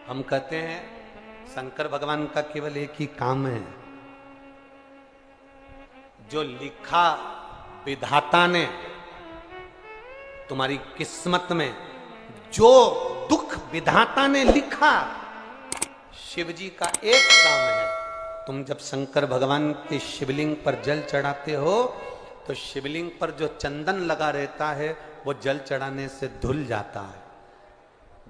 हम कहते हैं शंकर भगवान का केवल एक ही काम है, जो लिखा विधाता ने तुम्हारी किस्मत में, जो दुख विधाता ने लिखा, शिव जी का एक काम है। तुम जब शंकर भगवान के शिवलिंग पर जल चढ़ाते हो तो शिवलिंग पर जो चंदन लगा रहता है वो जल चढ़ाने से धुल जाता है।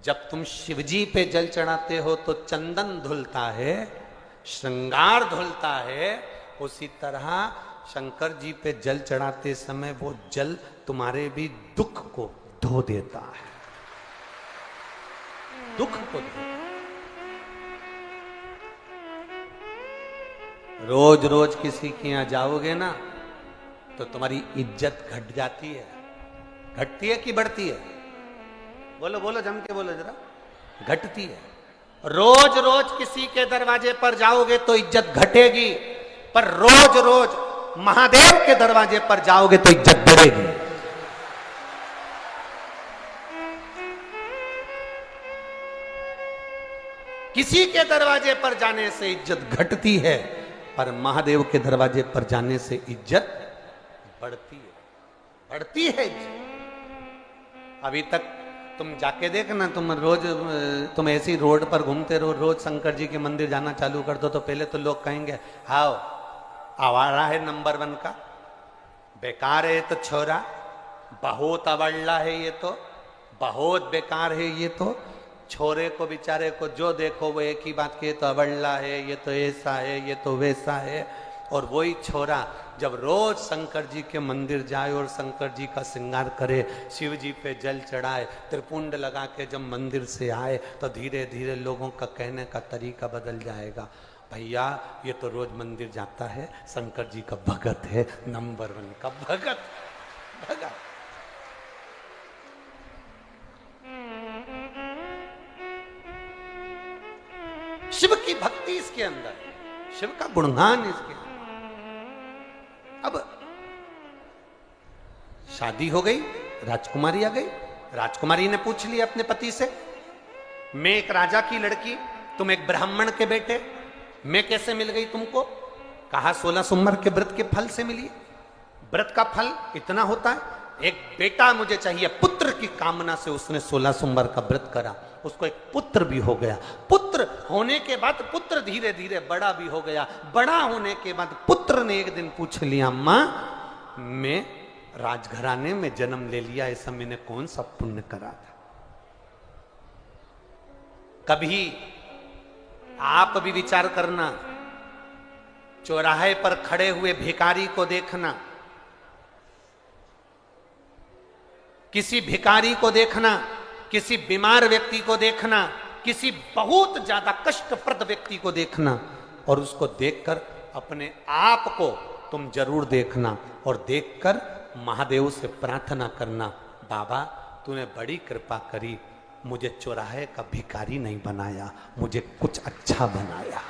जब तुम शिवजी पे जल चढ़ाते हो तो चंदन धुलता है, श्रृंगार धुलता है। उसी तरह शंकर जी पे जल चढ़ाते समय वो जल तुम्हारे भी दुख को धो देता है, दुख को धो। रोज रोज किसी के यहां जाओगे ना तो तुम्हारी इज्जत घट जाती है। घटती है कि बढ़ती है? बोलो बोलो, जम के बोलो जरा। घटती है। रोज रोज किसी के दरवाजे पर जाओगे तो इज्जत घटेगी, पर रोज रोज महादेव के दरवाजे पर जाओगे तो इज्जत बढ़ेगी। किसी के दरवाजे पर जाने से इज्जत घटती है, पर महादेव के दरवाजे पर जाने से इज्जत बढ़ती है, बढ़ती है इज्जत। अभी तक तुम जाके देखना, तुम ऐसी रोड पर घूमते रहो, रोज शंकर जी के मंदिर जाना चालू कर दो तो पहले तो लोग कहेंगे हाओ आवारा है नंबर 1 का, बेकार है तो छोरा, बहुत अवल्ला है ये तो, बहुत बेकार है ये तो। छोरे को बेचारे को जो देखो वो एक ही बात की, तो अवल्ला है, ये तो ऐसा है, ये तो वैसा है। और वही छोरा जब रोज शंकर जी के मंदिर जाए और शंकर जी का श्रृंगार करे, शिव जी पे जल चढ़ाए, त्रिपुंड लगा के जब मंदिर से आए तो धीरे धीरे लोगों का कहने का तरीका बदल जाएगा। भैया ये तो रोज मंदिर जाता है, शंकर जी का भगत है, नंबर 1 का भगत। भगत शिव की भक्ति इसके अंदर, शिव का गुणगान इसके अंदर। अब शादी हो गई, राजकुमारी आ गई। राजकुमारी ने पूछ लिया अपने पति से, मैं एक राजा की लड़की, तुम एक ब्राह्मण के बेटे, मैं कैसे मिल गई तुमको? कहा 16 सोमवार के व्रत के फल से मिली। व्रत का फल इतना होता है, एक बेटा मुझे चाहिए, पुत्र की कामना से उसने 16 सोमवार का व्रत करा, उसको एक पुत्र भी हो गया। पुत्र होने के बाद पुत्र धीरे धीरे बड़ा भी हो गया। बड़ा होने के बाद पुत्र ने एक दिन पूछ लिया, मां मैं राजघराने में जन्म ले लिया, ऐसा मैंने कौन सा पुण्य करा था? कभी आप भी विचार करना, चौराहे पर खड़े हुए भिखारी को देखना, किसी भिखारी को देखना, किसी बीमार व्यक्ति को देखना, किसी बहुत ज्यादा कष्टप्रद व्यक्ति को देखना, और उसको देखकर अपने आप को तुम जरूर देखना, और देखकर महादेव से प्रार्थना करना, बाबा तूने बड़ी कृपा करी, मुझे चौराहे का भिखारी नहीं बनाया, मुझे कुछ अच्छा बनाया।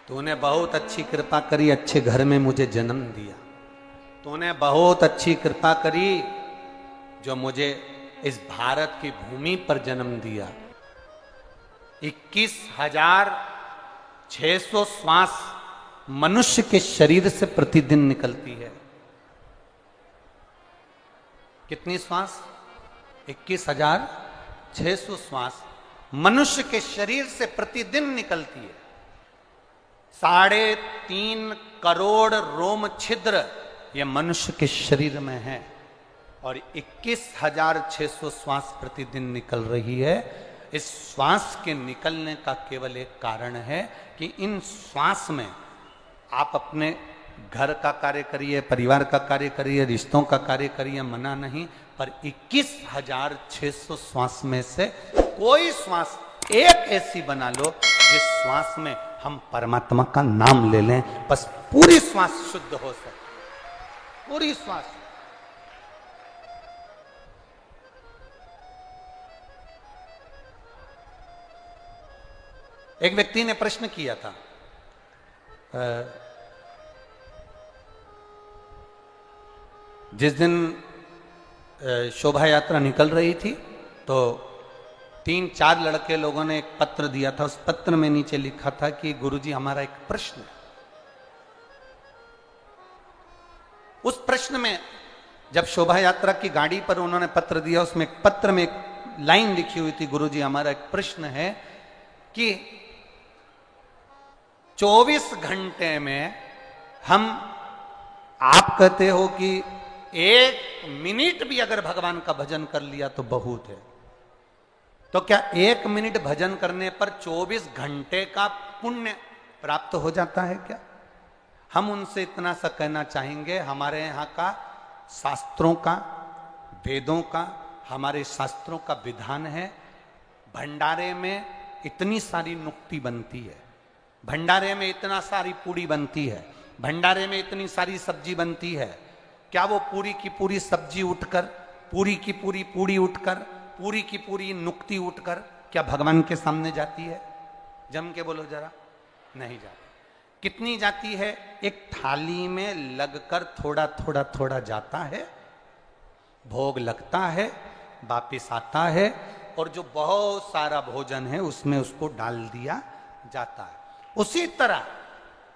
तूने बहुत अच्छी कृपा करी, अच्छे घर में मुझे जन्म दिया। तूने बहुत अच्छी कृपा करी जो मुझे इस भारत की भूमि पर जन्म दिया। 21,600 श्वास मनुष्य के शरीर से प्रतिदिन निकलती है। कितनी श्वास? 21,600 श्वास मनुष्य के शरीर से प्रतिदिन निकलती है। 3.5 करोड़ रोम छिद्र ये मनुष्य के शरीर में है, और 21,600 श्वास प्रतिदिन निकल रही है। इस श्वास के निकलने का केवल एक कारण है कि इन श्वास में आप अपने घर का कार्य करिए, परिवार का कार्य करिए, रिश्तों का कार्य करिए, मना नहीं, पर 21,600 श्वास में से कोई श्वास एक ऐसी बना लो जिस श्वास में हम परमात्मा का नाम ले लें, बस पूरी श्वास शुद्ध हो सके, पूरी श्वास। एक व्यक्ति ने प्रश्न किया था, जिस दिन शोभा यात्रा निकल रही थी तो 3-4 लड़के लोगों ने एक पत्र दिया था। उस पत्र में नीचे लिखा था कि गुरुजी हमारा एक प्रश्न है। उस प्रश्न में जब शोभा यात्रा की गाड़ी पर उन्होंने पत्र दिया, उसमें एक पत्र में एक लाइन लिखी हुई थी, गुरुजी हमारा एक प्रश्न है कि 24 घंटे में हम, आप कहते हो कि 1 मिनट भी अगर भगवान का भजन कर लिया तो बहुत है, तो क्या 1 मिनट भजन करने पर 24 घंटे का पुण्य प्राप्त हो जाता है क्या? हम उनसे इतना सा कहना चाहेंगे, हमारे यहाँ का शास्त्रों का, वेदों का, हमारे शास्त्रों का विधान है, भंडारे में इतनी सारी नुक्ति बनती है, भंडारे में इतना सारी पूड़ी बनती है, भंडारे में इतनी सारी सब्जी बनती है, क्या वो पूरी की पूरी सब्जी उठकर, पूरी की पूरी पूड़ी उठकर, पूरी की पूरी नुक्ति उठकर क्या भगवान के सामने जाती है? जम के बोलो जरा। नहीं जाती। कितनी जाती है? एक थाली में लगकर थोड़ा थोड़ा थोड़ा जाता है, भोग लगता है, वापिस आता है, और जो बहुत सारा भोजन है उसमें उसको डाल दिया जाता है। उसी तरह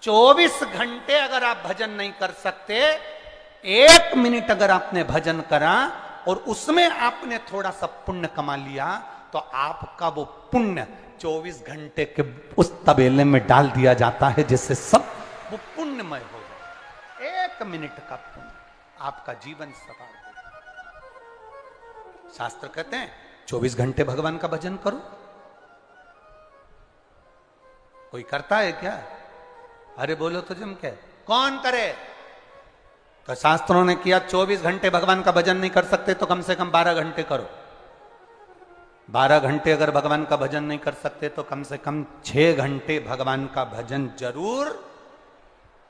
24 घंटे अगर आप भजन नहीं कर सकते, 1 मिनट अगर आपने भजन करा और उसमें आपने थोड़ा सा पुण्य कमा लिया, तो आपका वो पुण्य 24 घंटे के उस तबेले में डाल दिया जाता है, जिससे सब वो पुण्यमय हो जाए। 1 मिनट का पुण्य आपका जीवन सवार हो। शास्त्र कहते हैं 24 घंटे भगवान का भजन करो। कोई करता है क्या? अरे बोलो तो जम के, कौन करे? तो शास्त्रों ने किया 24 घंटे भगवान का भजन नहीं कर सकते तो कम से कम 12 घंटे करो। 12 घंटे अगर भगवान का भजन नहीं कर सकते तो कम से कम 6 घंटे भगवान का भजन जरूर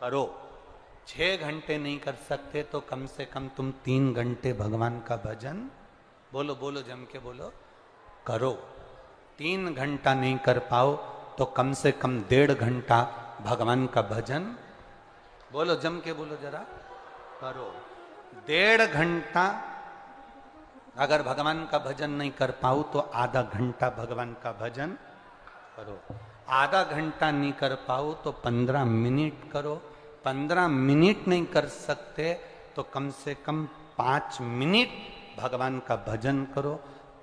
करो। 6 घंटे नहीं कर सकते तो कम से कम तुम 3 घंटे भगवान का भजन, बोलो बोलो जम के बोलो, करो। 3 घंटा नहीं कर पाओ तो कम से कम 1.5 घंटा भगवान का भजन, बोलो जम के बोलो जरा, करो। 1.5 घंटा अगर भगवान का भजन नहीं कर पाओ तो आधा घंटा भगवान का भजन करो। आधा घंटा नहीं कर पाओ तो 15 मिनट करो। 15 मिनट नहीं कर सकते तो कम से कम 5 मिनट भगवान का भजन करो।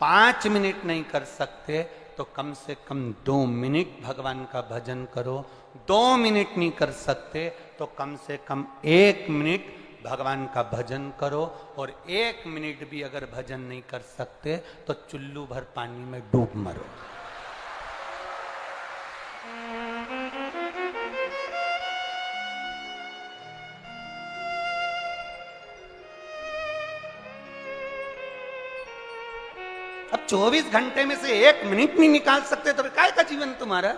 5 मिनट नहीं कर सकते तो कम से कम 2 मिनट भगवान का भजन करो। 2 मिनट नहीं कर सकते तो कम से कम 1 मिनट भगवान का भजन करो। और 1 मिनट भी अगर भजन नहीं कर सकते तो चुल्लू भर पानी में डूब मरो। अब 24 घंटे में से 1 मिनट नहीं निकाल सकते तो काय का जीवन तुम्हारा?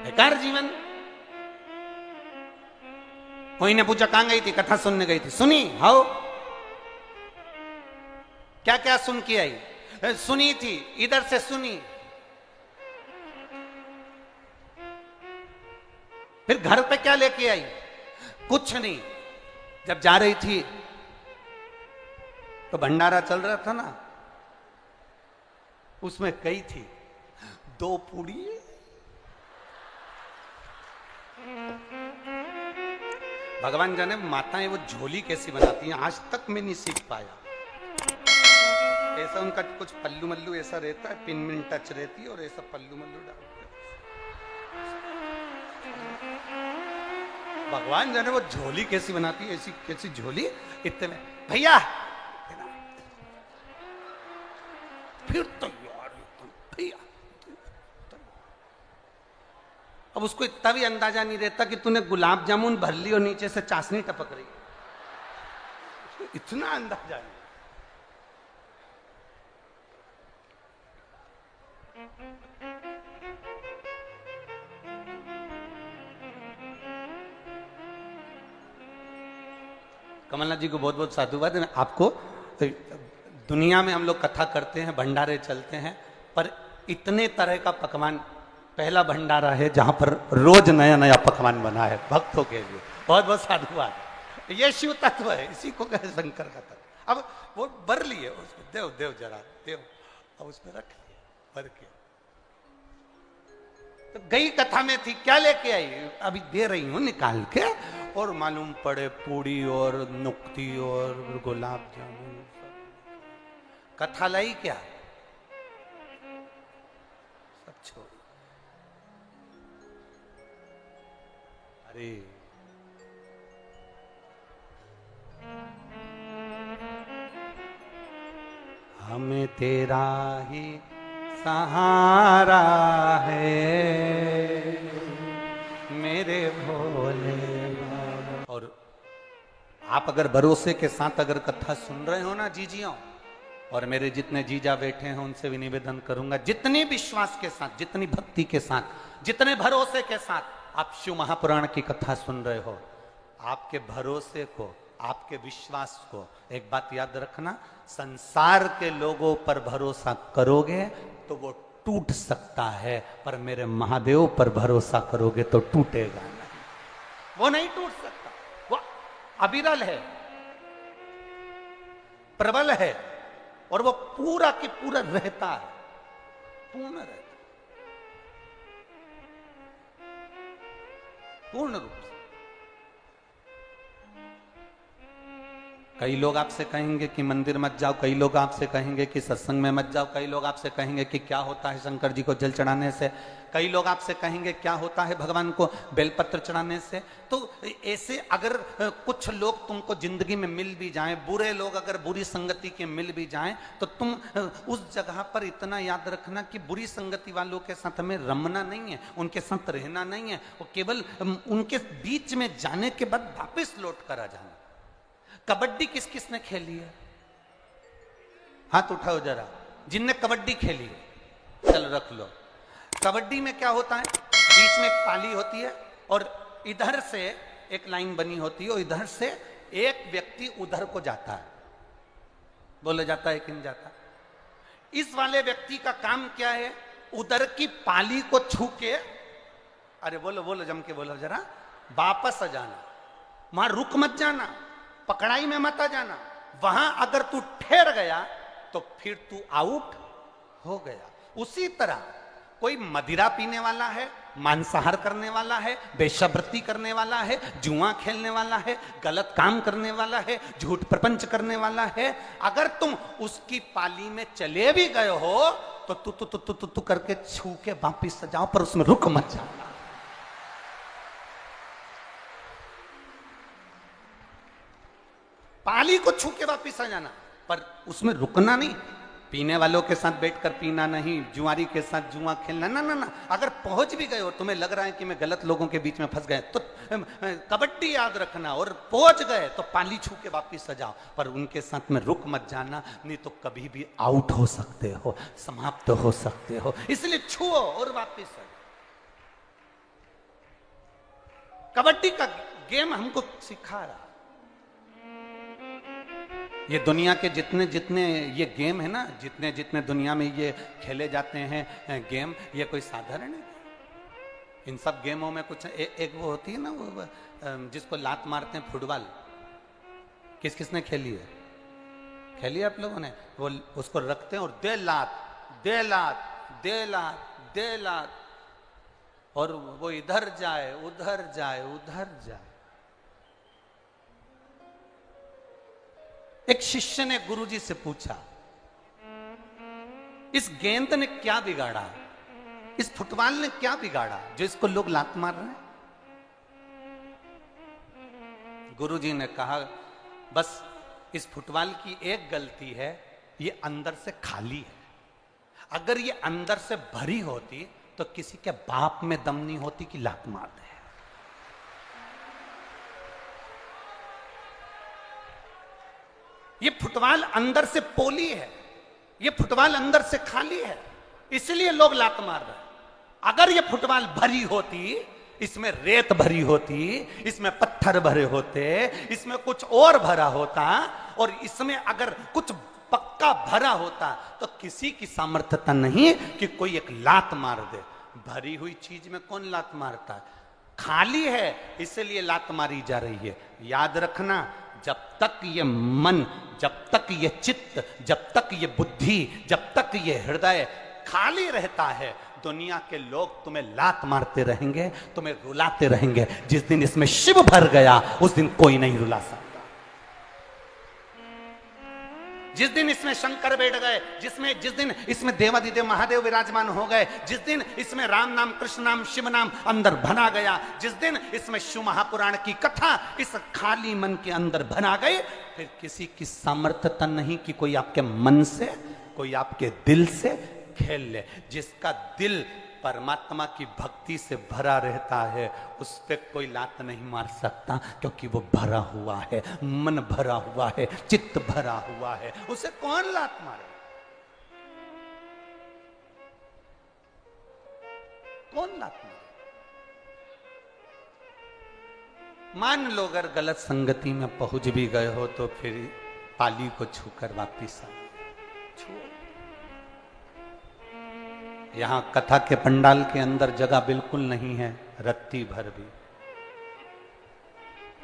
बेकार जीवन। कोई ने पूछा कहां गई थी? कथा सुनने गई थी। सुनी? हाउ? क्या क्या सुन के आई? सुनी थी, इधर से सुनी। फिर घर पे क्या लेके आई? कुछ नहीं। जब जा रही थी तो भंडारा चल रहा था ना, उसमें कई थी 2 पूड़ी। भगवान जाने माताएं वो झोली कैसी बनाती हैं, आज तक मैं नहीं सीख पाया। ऐसा उनका कुछ पल्लू मल्लू ऐसा रहता है, पिन मिन टच रहती है और ऐसा पल्लू मल्लू डालते। भगवान जाने वो झोली कैसी बनाती है, ऐसी कैसी झोली। इतने में भैया फिर तो यार भैया। अब उसको इतना भी अंदाजा नहीं रहता कि तूने गुलाब जामुन भर ली और नीचे से चाशनी टपक रही, इतना अंदाजा नहीं। कमलनाथ जी को बहुत बहुत साधुवाद। आपको दुनिया में हम लोग कथा करते हैं, भंडारे चलते हैं, पर इतने तरह का पकवान पहला भंडारा है जहां पर रोज नया नया पकवान बना है भक्तों के लिए। बहुत बहुत साधुवाद। ये शिव तत्व है, इसी को कहे शंकर का तत्व। अब वो भर लिए उसको, देव देव जरा देव, अब उसमें रख लिए भर के। तो गई कथा में थी, क्या लेके आई, अभी दे रही हूं निकाल के, और मालूम पड़े पूड़ी और नुक्ती और गुलाब जामुन। कथा लाई क्या, सब छोड़। अरे हमें तेरा ही सहारा है मेरे भोले बाबा। और आप अगर भरोसे के साथ अगर कथा सुन रहे हो ना जीजियों, और मेरे जितने जीजा बैठे हैं उनसे भी निवेदन करूंगा, जितनी विश्वास के साथ, जितनी भक्ति के साथ, जितने भरोसे के साथ आप शिव महापुराण की कथा सुन रहे हो, आपके भरोसे को, आपके विश्वास को एक बात याद रखना, संसार के लोगों पर भरोसा करोगे तो वो टूट सकता है, पर मेरे महादेव पर भरोसा करोगे तो टूटेगा नहीं। वो नहीं टूट सकता, वो अविरल है, प्रबल है, और वो पूरा की पूरा रहता है, पूर्ण रहता है, पूर्ण रूप से। कई लोग आपसे कहेंगे कि मंदिर मत जाओ, कई लोग आपसे कहेंगे कि सत्संग में मत जाओ, कई लोग आपसे कहेंगे कि क्या होता है शंकर जी को जल चढ़ाने से, कई लोग आपसे कहेंगे क्या होता है भगवान को बेलपत्र चढ़ाने से। तो ऐसे अगर कुछ लोग तुमको जिंदगी में मिल भी जाएं, बुरे लोग अगर बुरी संगति के मिल भी जाएं, तो तुम उस जगह पर इतना याद रखना कि बुरी संगति वालों के साथ हमें रमना नहीं है, उनके साथ रहना नहीं है, वो केवल उनके बीच में जाने के बाद वापस लौट कर आ जाना। कबड्डी किस किस ने खेली है, हाथ उठाओ जरा, जिनने कबड्डी खेली है, चल रख लो। कबड्डी में क्या होता है, बीच में एक पाली होती है और इधर से एक लाइन बनी होती है और इधर से एक व्यक्ति उधर को जाता है, बोला जाता है कि नहीं जाता। इस वाले व्यक्ति का काम क्या है, उधर की पाली को छू के, अरे बोलो बोलो जम के बोलो जरा, वापस आ जाना, वहां रुक मत जाना, पकड़ाई में मत आ जाना। वहां अगर तू ठहर गया तो फिर तू आउट हो गया। उसी तरह कोई मदिरा पीने वाला है, मांसाहार करने वाला है, वेश्यावृत्ति करने वाला है, जुआ खेलने वाला है, गलत काम करने वाला है, झूठ प्रपंच करने वाला है, अगर तुम उसकी पाली में चले भी गए हो तो तू करके छू के वापिस जाओ, पर उसमें रुक मत जाओ। पाली को छू के वापिस आ जाना, पर उसमें रुकना नहीं। पीने वालों के साथ बैठकर पीना नहीं, जुआरी के साथ जुआ खेलना ना ना ना। अगर पहुंच भी गए और तुम्हें लग रहा है कि मैं गलत लोगों के बीच में फंस गए, तो कबड्डी याद रखना, और पहुंच गए तो पाली छू के वापिस आ जाओ, पर उनके साथ में रुक मत जाना, नहीं तो कभी भी आउट हो सकते हो, समाप्त हो सकते हो। इसलिए छुओ और वापिस आ जाओ। कबड्डी का गेम हमको सिखा रहा, ये दुनिया के जितने जितने ये गेम है ना, जितने जितने दुनिया में ये खेले जाते हैं गेम, ये कोई साधारण है। इन सब गेमों में कुछ एक वो होती है ना, वो जिसको लात मारते हैं, फुटबॉल, किस किसने खेली है, खेली है आप लोगों ने? वो उसको रखते हैं और दे लात दे लात दे लात दे लात, और वो इधर जाए उधर जाए उधर जाए। एक शिष्य ने गुरुजी से पूछा, इस गेंद ने क्या बिगाड़ा, इस फुटबॉल ने क्या बिगाड़ा जो इसको लोग लात मार रहे हैं? गुरुजी ने कहा, बस इस फुटबॉल की एक गलती है, ये अंदर से खाली है। अगर ये अंदर से भरी होती तो किसी के बाप में दम नहीं होती कि लात मार दे। ये फुटबॉल अंदर से पोली है, ये फुटबॉल अंदर से खाली है, इसलिए लोग लात मार रहे हैं। अगर ये फुटबॉल भरी होती, इसमें रेत भरी होती, इसमें पत्थर भरे होते, इसमें कुछ और भरा होता, और इसमें अगर कुछ पक्का भरा होता, तो किसी की सामर्थ्यता नहीं कि कोई एक लात मार दे। भरी हुई चीज में कौन लात मारता है? खाली है, इसलिए लात मारी जा रही है। याद रखना, जब तक ये मन, जब तक ये चित्त, जब तक ये बुद्धि, जब तक ये हृदय खाली रहता है, दुनिया के लोग तुम्हें लात मारते रहेंगे, तुम्हें रुलाते रहेंगे। जिस दिन इसमें शिव भर गया, उस दिन कोई नहीं रुला सकता। जिस दिन इसमें शंकर बैठ गए, जिस दिन इसमें देवादिदेव महादेव विराजमान हो गए, जिस दिन इसमें राम नाम, कृष्ण नाम, शिव नाम अंदर भरा गया, जिस दिन इसमें शिव महापुराण की कथा इस खाली मन के अंदर भरा गई, फिर किसी की सामर्थ्यता नहीं कि कोई आपके मन से, कोई आपके दिल से खेल ले। जिसका दिल परमात्मा की भक्ति से भरा रहता है, उस पर कोई लात नहीं मार सकता, क्योंकि वो भरा हुआ है, मन भरा हुआ है, चित्त भरा हुआ है, उसे कौन लात मारे? कौन लात मारे? मान लो अगर गलत संगति में पहुंच भी गए हो तो फिर पाली को छूकर वापिस आ छू। यहां कथा के पंडाल के अंदर जगह बिल्कुल नहीं है, रत्ती भर भी।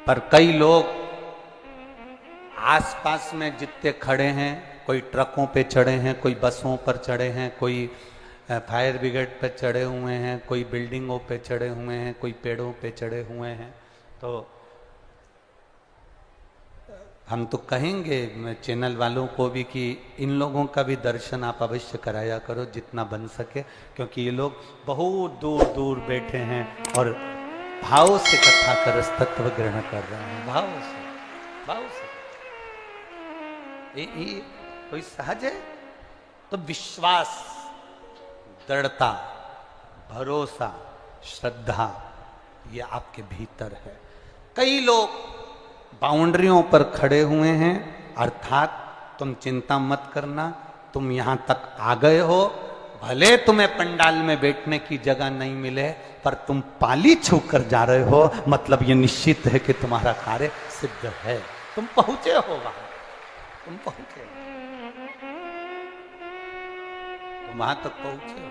पर कई लोग आसपास में जितने खड़े हैं, कोई ट्रकों पे चढ़े हैं, कोई बसों पर चढ़े हैं, कोई फायर ब्रिगेड पे चढ़े हुए हैं, कोई बिल्डिंगों पे चढ़े हुए हैं, कोई पेड़ों पे चढ़े हुए हैं। तो हम तो कहेंगे चैनल वालों को भी कि इन लोगों का भी दर्शन आप अवश्य कराया करो जितना बन सके, क्योंकि ये लोग बहुत दूर दूर बैठे हैं और भाव से कथा कर तत्व ग्रहण कर रहे हैं। भाव से ये कोई सहज है? तो विश्वास, दृढ़ता, भरोसा, श्रद्धा, ये आपके भीतर है। कई लोग बाउंड्रियों पर खड़े हुए हैं, अर्थात तुम चिंता मत करना, तुम यहां तक आ गए हो, भले तुम्हें पंडाल में बैठने की जगह नहीं मिले, पर तुम पाली छूकर जा रहे हो, मतलब ये निश्चित है कि तुम्हारा कार्य सिद्ध है। तुम पहुंचे हो वहां, तुम पहुंचे, तुम वहां तक पहुंचे हो।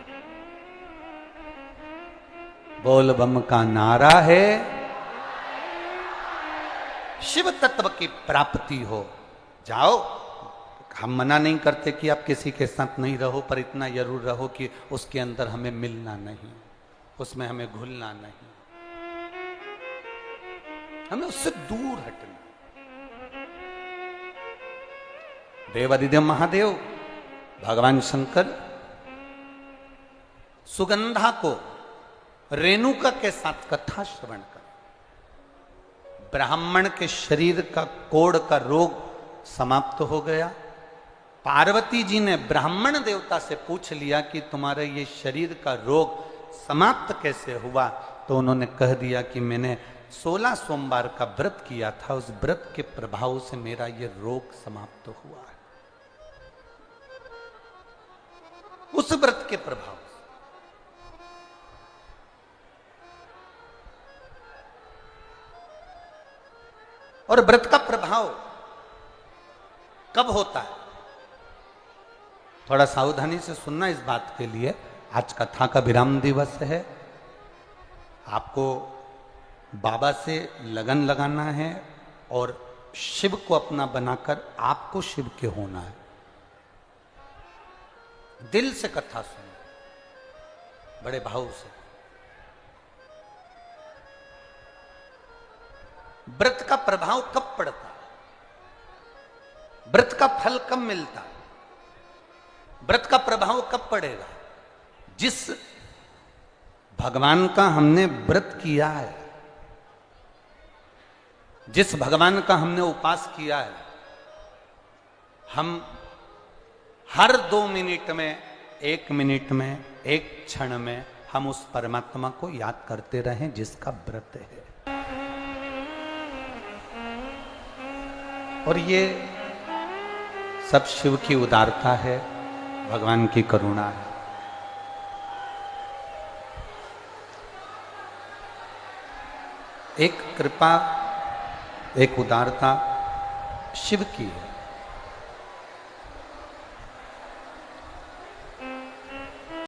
बोल बम का नारा है, शिव तत्व की प्राप्ति हो। जाओ, हम मना नहीं करते कि आप किसी के साथ नहीं रहो, पर इतना जरूर रहो कि उसके अंदर हमें मिलना नहीं, उसमें हमें घुलना नहीं, हमें उससे दूर हटना। देवादिदेव महादेव, भगवान शंकर सुगंधा को रेणुका के साथ कथा श्रवण कर, ब्राह्मण के शरीर का कोढ़ का रोग समाप्त हो गया। पार्वती जी ने ब्राह्मण देवता से पूछ लिया कि तुम्हारे ये शरीर का रोग समाप्त कैसे हुआ? तो उन्होंने कह दिया कि मैंने 16 सोमवार का व्रत किया था, उस व्रत के प्रभाव से मेरा ये रोग समाप्त हुआ है। उस व्रत के प्रभाव से। और व्रत का प्रभाव कब होता है? थोड़ा सावधानी से सुनना इस बात के लिए। आज कथा का विराम दिवस है, आपको बाबा से लगन लगाना है और शिव को अपना बनाकर आपको शिव के होना है। दिल से कथा सुनो, बड़े भाव से। व्रत का प्रभाव कब पड़ता है? व्रत का फल कब मिलता है? व्रत का प्रभाव कब पड़ेगा? जिस भगवान का हमने व्रत किया है, जिस भगवान का हमने उपास किया है, हम हर 2 मिनट में, 1 मिनट में, 1 क्षण में हम उस परमात्मा को याद करते रहें जिसका व्रत है। और ये सब शिव की उदारता है, भगवान की करुणा है। एक कृपा, एक उदारता शिव की है।